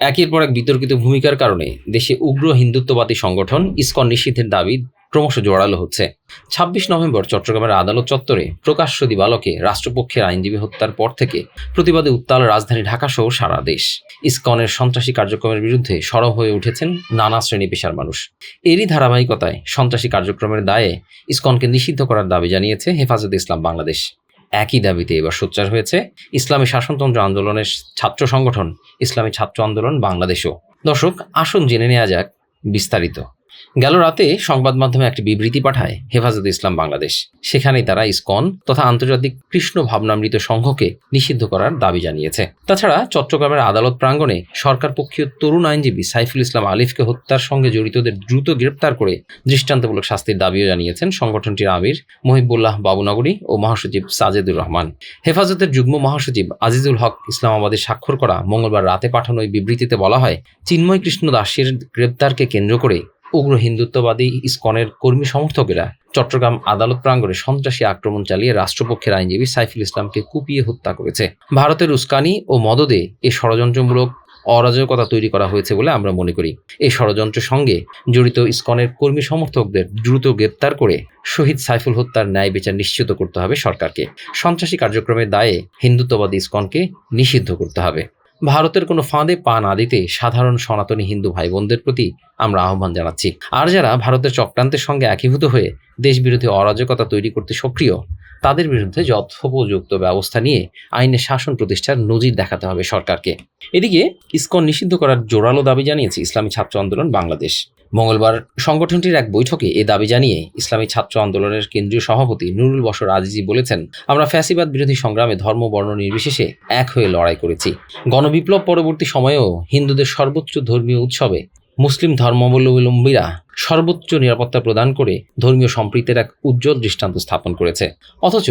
একের পর এক বিতর্কিত ভূমিকার কারণে দেশে উগ্র হিন্দুত্ববাদী সংগঠন ইসকন নিষিদ্ধের দাবি ক্রমশ জোরালো হচ্ছে। ২৬ নভেম্বর চট্টগ্রামের আদালত চত্বরে প্রকাশ্য দিবালোকে রাষ্ট্রপক্ষের আইনজীবী হত্যার পর থেকে প্রতিবাদে উত্তাল রাজধানী ঢাকাসহ সারা দেশ। ইসকনের সন্ত্রাসী কার্যক্রমের বিরুদ্ধে সরব হয়ে উঠেছেন নানা শ্রেণী পেশার মানুষ। এরই ধারাবাহিকতায় সন্ত্রাসী কার্যক্রমের দায়ে ইসকনকে নিষিদ্ধ করার দাবি জানিয়েছে হেফাজতে ইসলাম বাংলাদেশ। একই দাবিতে এবার সোচ্চার হয়েছে ইসলামী শাসনতন্ত্র আন্দোলনের ছাত্র সংগঠন ইসলামী ছাত্র আন্দোলন বাংলাদেশও। দর্শক, আসুন জেনে নেওয়া যাক বিস্তারিত। গেল রাতে সংবাদ মাধ্যমে একটি বিবৃতি পাঠায় হেফাজতে ইসলাম বাংলাদেশ। সেখানেই তারা ইসকন তথা আন্তর্জাতিক কৃষ্ণ ভাবনামৃত সংঘকে নিষিদ্ধ করার দাবি জানিয়েছে। তাছাড়া চট্টগ্রামের আদালত প্রাঙ্গণে সরকার পক্ষীয় তরুণ আইনজীবী সাইফুল ইসলাম আলিফকে হত্যার সঙ্গে জড়িতদের দ্রুত গ্রেপ্তার করে দৃষ্টান্তমূলক শাস্তির দাবিও জানিয়েছেন সংগঠনটির আমির মহিবুল্লাহ বাবুনগরী ও মহাসচিব সাজেদুর রহমান। হেফাজতের যুগ্ম মহাসচিব আজিজুল হক ইসলামাবাদে স্বাক্ষর করা মঙ্গলবার রাতে পাঠানো ওই বিবৃতিতে বলা হয়, চিন্ময় কৃষ্ণ দাসের গ্রেপ্তারকে কেন্দ্র করে উগ্র হিন্দুত্ববাদী ইসকনের কর্মী সমর্থকেরা চট্টগ্রাম আদালত প্রাঙ্গণে সন্ত্রাসী আক্রমণ চালিয়ে রাষ্ট্রপক্ষের আইনজীবী সাইফুল ইসলামকে কুপিয়ে হত্যা করেছে। ভারতের উস্কানি ও মদদে এই ষড়যন্ত্রমূলক অরাজকতা তৈরি করা হয়েছে বলে আমরা মনে করি। এই ষড়যন্ত্রের সঙ্গে জড়িত ইসকনের কর্মী সমর্থকদের দ্রুত গ্রেপ্তার করে শহীদ সাইফুল হত্যার ন্যায় বিচার নিশ্চিত করতে হবে সরকারকে। সন্ত্রাসী কার্যক্রমের দায়ে হিন্দুত্ববাদী ইসকনকে নিষিদ্ধ করতে হবে। ভারতের কোনো ফাঁদে পা না দিতে সাধারণ সনাতনী হিন্দু ভাই বোনদের প্রতি আমরা আহ্বান জানাচ্ছি। আর যারা ভারতের চক্রান্তের সঙ্গে একীভূত হয়ে দেশবিরোধী অরাজকতা তৈরি করতে সক্রিয়, তাদের বিরুদ্ধে যথোপযুক্ত ব্যবস্থা নিয়ে আইনের শাসন প্রতিষ্ঠার নজির দেখাতে হবে সরকারকে। এদিকে ইসকন নিষিদ্ধ করার জোরালো দাবি জানিয়েছে ইসলামী ছাত্র আন্দোলন বাংলাদেশ। মঙ্গলবার সংগঠনটির এক বৈঠকে এ দাবি জানিয়ে ইসলামী ছাত্র আন্দোলনের কেন্দ্রীয় সভাপতি নুরুল বশর আজিজি বলেছেন, আমরা ফ্যাসিবাদ বিরোধী সংগ্রামে ধর্ম বর্ণ নির্বিশেষে এক হয়ে লড়াই করেছি। গণবিপ্লব পরবর্তী সময়েও হিন্দুদের সর্বোচ্চ ধর্মীয় উৎসবে মুসলিম ধর্মাবলম্বীরা সর্বোচ্চ নিরাপত্তা প্রদান করে ধর্মীয় সম্প্রীতির এক উজ্জ্বল দৃষ্টান্ত স্থাপন করেছে। অথচ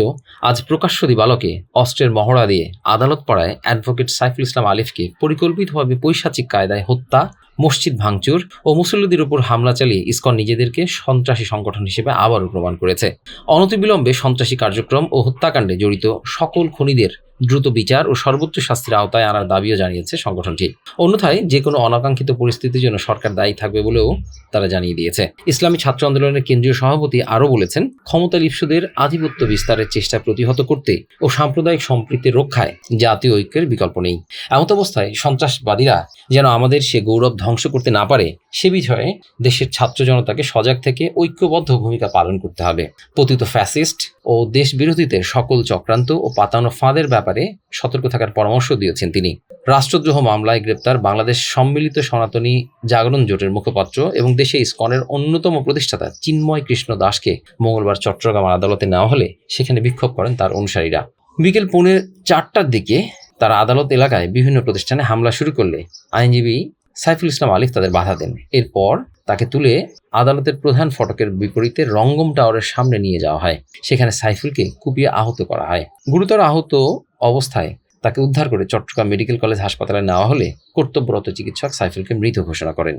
আজ প্রকাশ্য দিবালোকে অস্ত্রের মহড়া দিয়ে আদালত পাড়ায় অ্যাডভোকেট সাইফুল ইসলাম আলিফকে পরিকল্পিতভাবে পৈশাচিক কায়দায় হত্যা, মসজিদ ভাঙচুর ও মুসল্লিদের উপর হামলা চালিয়ে ইসকন নিজেদেরকে সন্ত্রাসী সংগঠন হিসেবে আবারও প্রমাণ করেছে। অনতিবিলম্বে সন্ত্রাসী কার্যক্রম ও হত্যাকাণ্ডে জড়িত সকল খুনিদের দ্রুত বিচার ও সর্বোচ্চ শাস্তির আওতায় আনার দাবিও জানিয়েছে সংগঠনটি। অন্যথায় যে কোনো অনাকাঙ্ক্ষিত পরিস্থিতির জন্য সরকার দায়ী থাকবে বলেও তারা জানিয়ে দিয়েছে। ইসলামী ছাত্র আন্দোলনের কেন্দ্রীয় সভাপতি আরও বলেছেন, ক্ষমতা লিপ্সুদের আধিপত্য বিস্তারের চেষ্টা প্রতিহত করতে ও সাম্প্রদায়িক সম্প্রীতির রক্ষায় জাতীয় ঐক্যের বিকল্প নেই। এমত অবস্থায় সন্ত্রাসবাদীরা যেন আমাদের সে গৌরব ধ্বংস করতে না পারে, সে বিষয়ে দেশের ছাত্র জনতাকে সজাগ থেকে ঐক্যবদ্ধ ভূমিকা পালন করতে হবে। পতিত ফ্যাসিস্ট ও দেশ বিরোধীদের সকল চক্রান্ত ও পাতানো ফাঁদের ব্যাপারে সতর্ক থাকার পরামর্শ দিয়েছেন তিনি। রাষ্ট্রদ্রোহ মামলায় গ্রেপ্তার বাংলাদেশ সম্মিলিত সনাতনী জাগরণ জোটের মুখপাত্র এবং দেশে ইসকনের অন্যতম প্রতিষ্ঠাতা চিন্ময় কৃষ্ণ দাসকে মঙ্গলবার চট্টগ্রাম আদালতে নেওয়া হলে সেখানে বিক্ষোভ করেন তার অনুসারীরা। বিকেল 4:30টার দিকে তারা আদালত এলাকায় বিভিন্ন প্রতিষ্ঠানে হামলা শুরু করলে আইনজীবী সাইফুল ইসলাম আলিফ তাদের বাধা দেন। এরপর তাকে তুলে আদালতের প্রধান ফটকের বিপরীতে রঙ্গম টাওয়ারের সামনে নিয়ে যাওয়া হয়। সেখানে সাইফুলকে কুপিয়ে আহত করা হয়। গুরুতর আহত অবস্থায় তাকে উদ্ধার করে চট্টগ্রাম মেডিকেল কলেজ হাসপাতালে নেওয়া হলে কর্তব্যরত চিকিৎসক সাইফুলকে মৃত ঘোষণা করেন।